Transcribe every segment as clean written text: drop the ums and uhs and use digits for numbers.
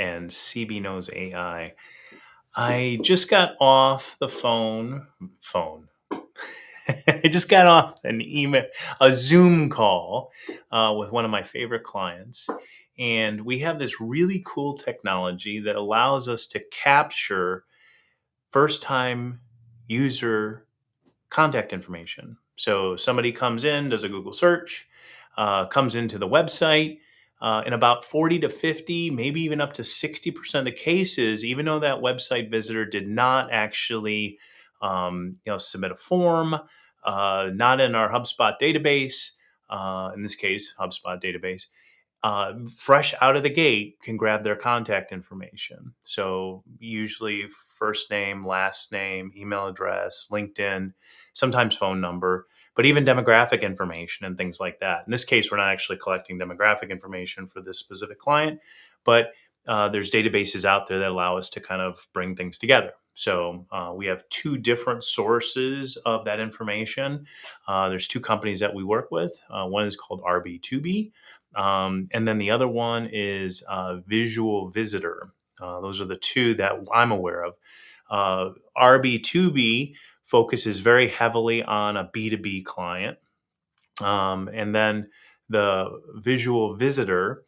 and CB Knows AI. I just got off the phone. I just got off a Zoom call with one of my favorite clients. And we have this really cool technology that allows us to capture first time user contact information. So somebody comes in, does a Google search, comes into the website. In about 40 to 50, maybe even up to 60% of the cases, even though that website visitor did not actually submit a form, not in our HubSpot database, in this case, HubSpot database, fresh out of the gate can grab their contact information. So usually first name, last name, email address, LinkedIn, sometimes phone number, but even demographic information and things like that. In this case, we're not actually collecting demographic information for this specific client, but there's databases out there that allow us to kind of bring things together. So we have two different sources of that information. There's two companies that we work with. One is called RB2B. And then the other one is Visual Visitor. Those are the two that I'm aware of. RB2B focuses very heavily on a B2B client. And then the Visual Visitor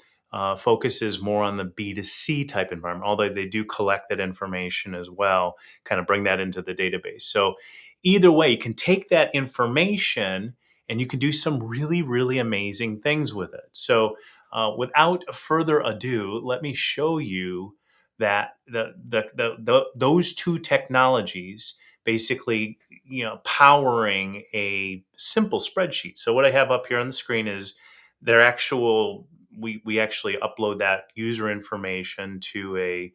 focuses more on the B2C type environment, although they do collect that information as well, kind of bring that into the database. So either way, you can take that information and you can do some really, really amazing things with it. So without further ado, let me show you that those two technologies basically powering a simple spreadsheet. So what I have up here on the screen is their actual we actually upload that user information to a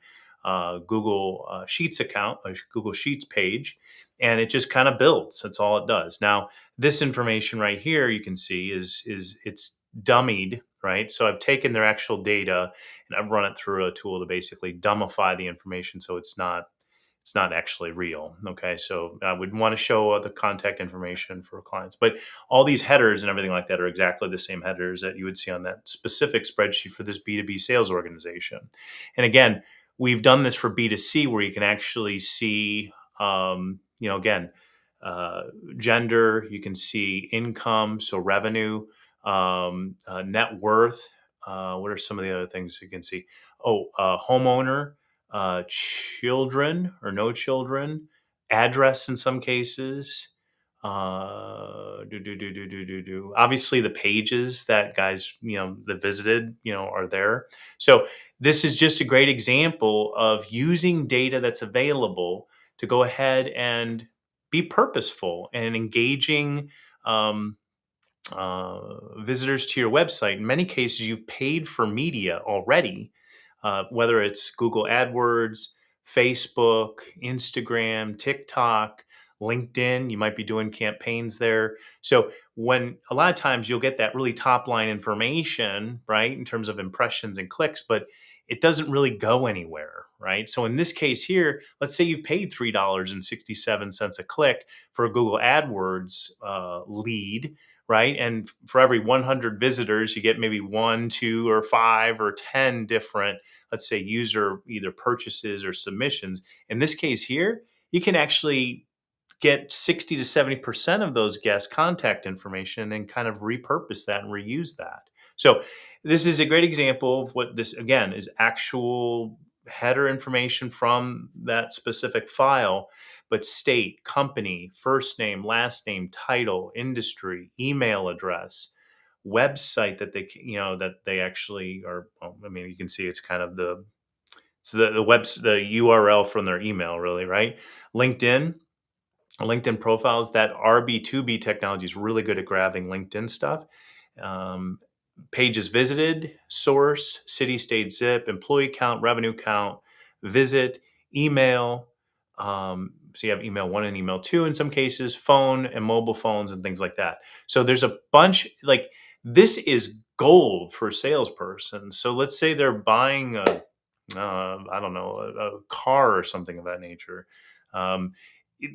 Google Sheets account, a Google Sheets page, and it just kind of builds. That's all it does. Now, this information right here, you can see is it's dummied, right? So I've taken their actual data and I've run it through a tool to basically dumbify the information so it's not actually real. Okay, so I would want to show the contact information for clients, but all these headers and everything like that are exactly the same headers that you would see on that specific spreadsheet for this B2B sales organization. And again, we've done this for B2C where you can actually see, again, gender, you can see income, so revenue, net worth. What are some of the other things you can see? Homeowner, children or no children, address in some cases. Obviously, the pages that guys that visited are there. So this is just a great example of using data that's available to go ahead and be purposeful and engaging. Visitors to your website. In many cases, you've paid for media already, whether it's Google AdWords, Facebook, Instagram, TikTok, LinkedIn. You might be doing campaigns there. So when a lot of times you'll get that really top line information, right, in terms of impressions and clicks, but it doesn't really go anywhere, right? So in this case here, let's say you've paid $3.67 a click for a Google AdWords lead, right? And for every 100 visitors, you get maybe 1, 2, or 5 or 10 different, let's say, user either purchases or submissions. In this case here, you can actually get 60 to 70% of those guest contact information and kind of repurpose that and reuse that. So this is a great example of what this, again, is actual header information from that specific file, but state, company, first name, last name, title, industry, email address, website that they actually are. Well, I mean, you can see it's kind of the URL from their email, really, right? LinkedIn profiles. That RB2B technology is really good at grabbing LinkedIn stuff. Pages visited, source, city, state, zip, employee count, revenue count, visit, email. So you have email 1 and email 2 in some cases, phone and mobile phones and things like that. So there's a bunch, like this is gold for a salesperson. So let's say they're buying I don't know, a car or something of that nature.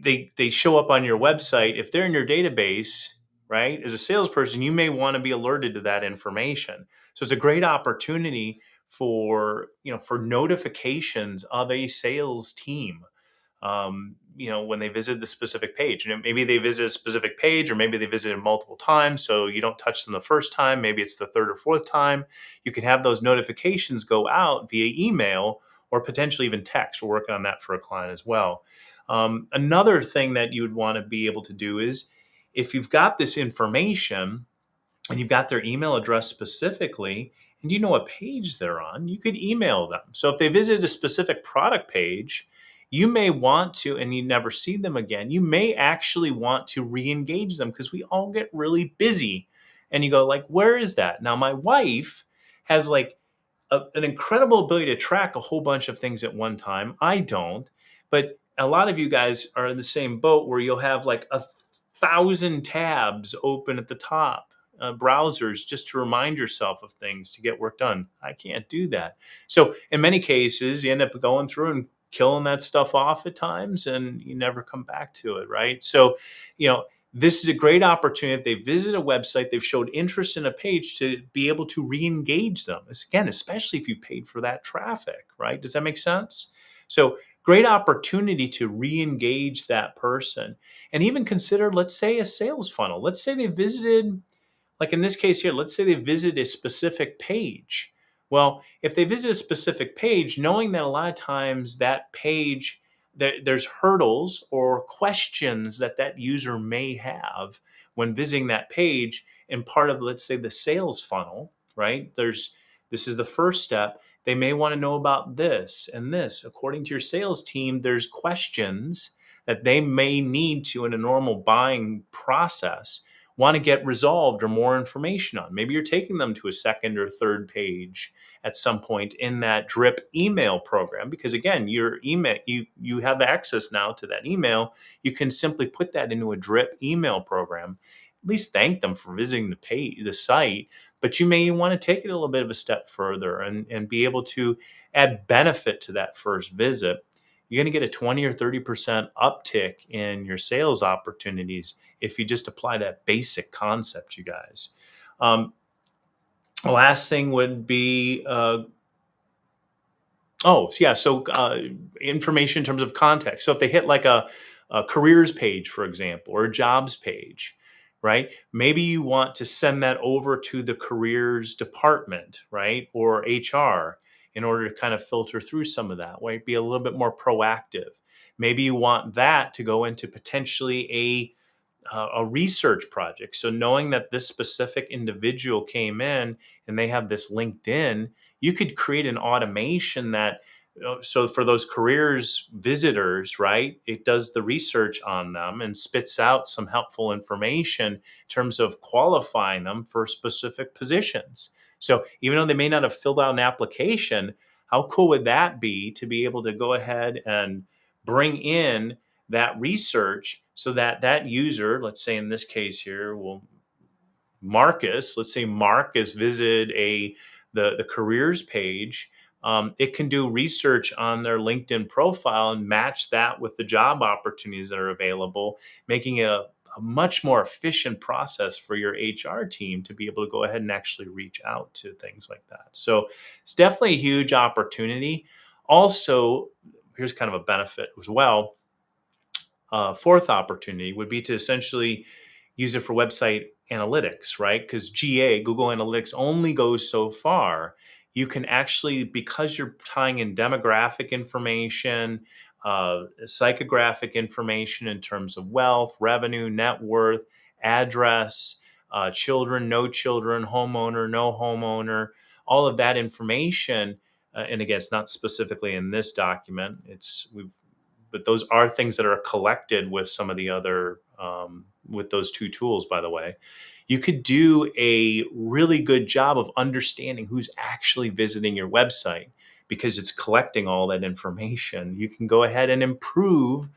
They show up on your website. If they're in your database, right, as a salesperson, you may want to be alerted to that information. So it's a great opportunity for notifications of a sales team, when they visit the specific page. And maybe they visit a specific page, or maybe they visited multiple times. So you don't touch them the first time. Maybe it's the third or fourth time. You can have those notifications go out via email or potentially even text. We're working on that for a client as well. Another thing that you would want to be able to do is, if you've got this information and you've got their email address specifically, and you know what page they're on, you could email them. So if they visit a specific product page, you may want to, and you never see them again, you may actually want to re-engage them, because we all get really busy. And you go like, where is that? Now, my wife has like an incredible ability to track a whole bunch of things at one time. I don't, but a lot of you guys are in the same boat where you'll have like 1,000 tabs open at the top, browsers, just to remind yourself of things to get work done. I can't do that. So in many cases, you end up going through and killing that stuff off at times, and you never come back to it, right? So, this is a great opportunity. If they visit a website, they've showed interest in a page, to be able to re-engage them. Again, especially if you've paid for that traffic, right? Does that make sense? So great opportunity to re-engage that person. And even consider, let's say, a sales funnel. Let's say they visited, like in this case here, let's say they visit a specific page. Well, if they visit a specific page, knowing that a lot of times that page, there's hurdles or questions that user may have when visiting that page, and part of, let's say, the sales funnel, right? This is the first step. They may want to know about this and this. According to your sales team, there's questions that they may need to, in a normal buying process, want to get resolved or more information on. Maybe you're taking them to a second or third page at some point in that drip email program, because again, your email, you have access now to that email. You can simply put that into a drip email program. At least thank them for visiting the site, but you may want to take it a little bit of a step further, and be able to add benefit to that first visit. You're going to get a 20 or 30% uptick in your sales opportunities if you just apply that basic concept, you guys. The last thing would be, information in terms of context. So if they hit like a careers page, for example, or a jobs page, right? Maybe you want to send that over to the careers department, right? Or HR, in order to kind of filter through some of that, right? Be a little bit more proactive. Maybe you want that to go into potentially a research project. So knowing that this specific individual came in and they have this LinkedIn, you could create an automation that, so for those careers visitors, right, it does the research on them and spits out some helpful information in terms of qualifying them for specific positions. So even though they may not have filled out an application, how cool would that be to be able to go ahead and bring in that research, so that that user, let's say in this case here, let's say Mark has visited the careers page. It can do research on their LinkedIn profile and match that with the job opportunities that are available, making it a much more efficient process for your HR team to be able to go ahead and actually reach out to things like that. So it's definitely a huge opportunity. Also, here's kind of a benefit as well. Fourth opportunity would be to essentially use it for website analytics, right? Because Google Analytics, only goes so far. You can actually, because you're tying in demographic information, psychographic information in terms of wealth, revenue, net worth, address, children, no children, homeowner, no homeowner, all of that information. And again, it's not specifically in this document. But those are things that are collected with some of the other, with those two tools, by the way. You could do a really good job of understanding who's actually visiting your website, because it's collecting all that information. You can go ahead and improve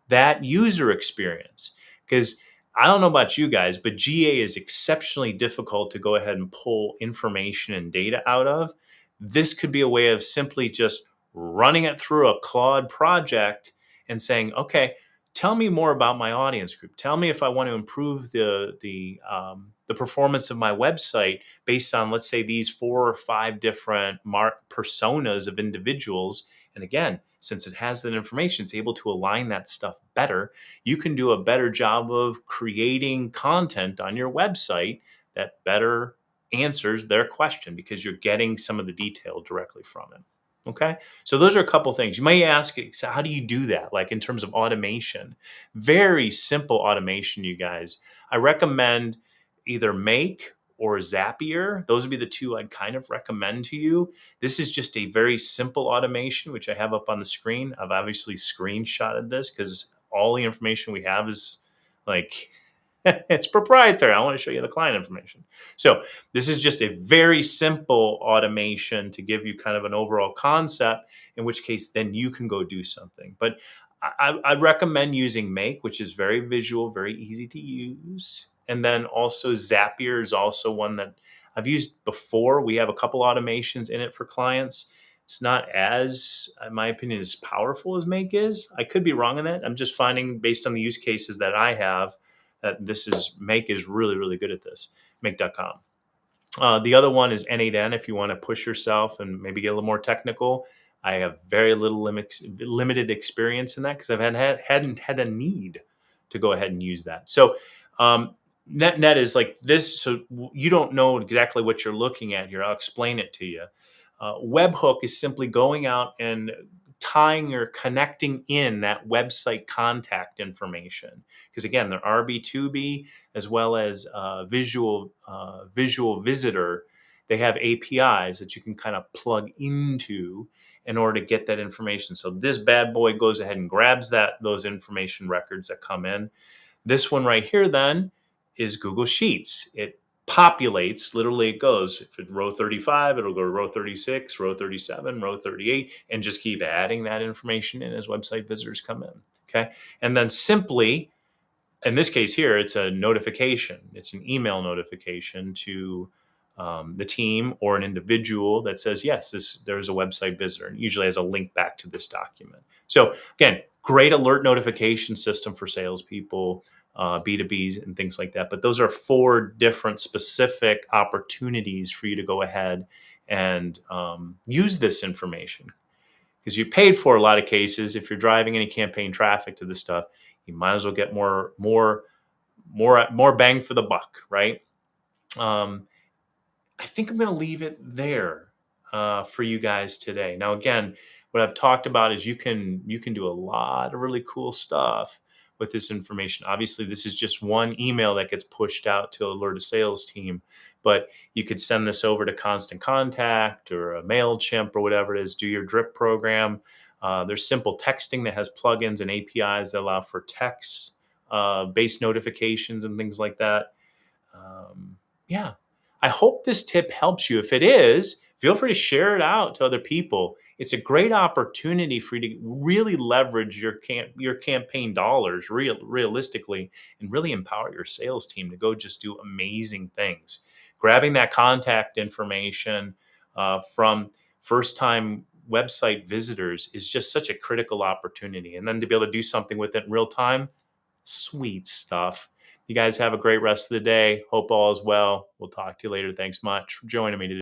that user experience, because I don't know about you guys, but GA is exceptionally difficult to go ahead and pull information and data out of. This could be a way of simply just running it through a Claude project and saying, okay, tell me more about my audience group. Tell me if I want to improve the performance of my website based on, let's say, these 4 or 5 different personas of individuals. And again, since it has that information, it's able to align that stuff better. You can do a better job of creating content on your website that better answers their question because you're getting some of the detail directly from it. Okay. So those are a couple things. You may ask, so how do you do that? Like in terms of automation, very simple automation, you guys. I recommend either Make or Zapier. Those would be the two I'd kind of recommend to you. This is just a very simple automation, which I have up on the screen. I've obviously screenshotted this because all the information we have is like, it's proprietary. I want to show you the client information. So this is just a very simple automation to give you kind of an overall concept, in which case then you can go do something. But I'd recommend using Make, which is very visual, very easy to use. And then also Zapier is also one that I've used before. We have a couple automations in it for clients. It's not as, in my opinion, as powerful as Make is. I could be wrong on that. I'm just finding, based on the use cases that I have, that Make is really, really good at this, Make.com. The other one is N8N if you want to push yourself and maybe get a little more technical. I have very limited experience in that because hadn't had a need to go ahead and use that. So net is like this. So you don't know exactly what you're looking at here. I'll explain it to you. Webhook is simply going out and tying or connecting in that website contact information. Because again, the RB2B as well as visual visitor, they have APIs that you can kind of plug into in order to get that information. So this bad boy goes ahead and grabs those information records that come in. This one right here then is Google Sheets. It populates, literally it goes, if it's row 35, it'll go to row 36, row 37, row 38, and just keep adding that information in as website visitors come in. Okay. And then simply, in this case here, it's a notification. It's an email notification to the team or an individual that says, yes, there's a website visitor, and usually has a link back to this document. So again, great alert notification system for salespeople, B2Bs and things like that. But those are 4 different specific opportunities for you to go ahead and use this information. Because you paid for a lot of cases. If you're driving any campaign traffic to this stuff, you might as well get more bang for the buck, right? I think I'm going to leave it there for you guys today. Now, again, what I've talked about is you can do a lot of really cool stuff with this information. Obviously, this is just one email that gets pushed out to alert a sales team, but you could send this over to Constant Contact or a MailChimp or whatever it is, do your drip program. There's simple texting that has plugins and APIs that allow for text based notifications and things like that. Yeah. I hope this tip helps you. If it is, feel free to share it out to other people. It's a great opportunity for you to really leverage your campaign dollars realistically and really empower your sales team to go just do amazing things. Grabbing that contact information from first-time website visitors is just such a critical opportunity. And then to be able to do something with it in real time, sweet stuff. You guys have a great rest of the day. Hope all is well. We'll talk to you later. Thanks much for joining me today.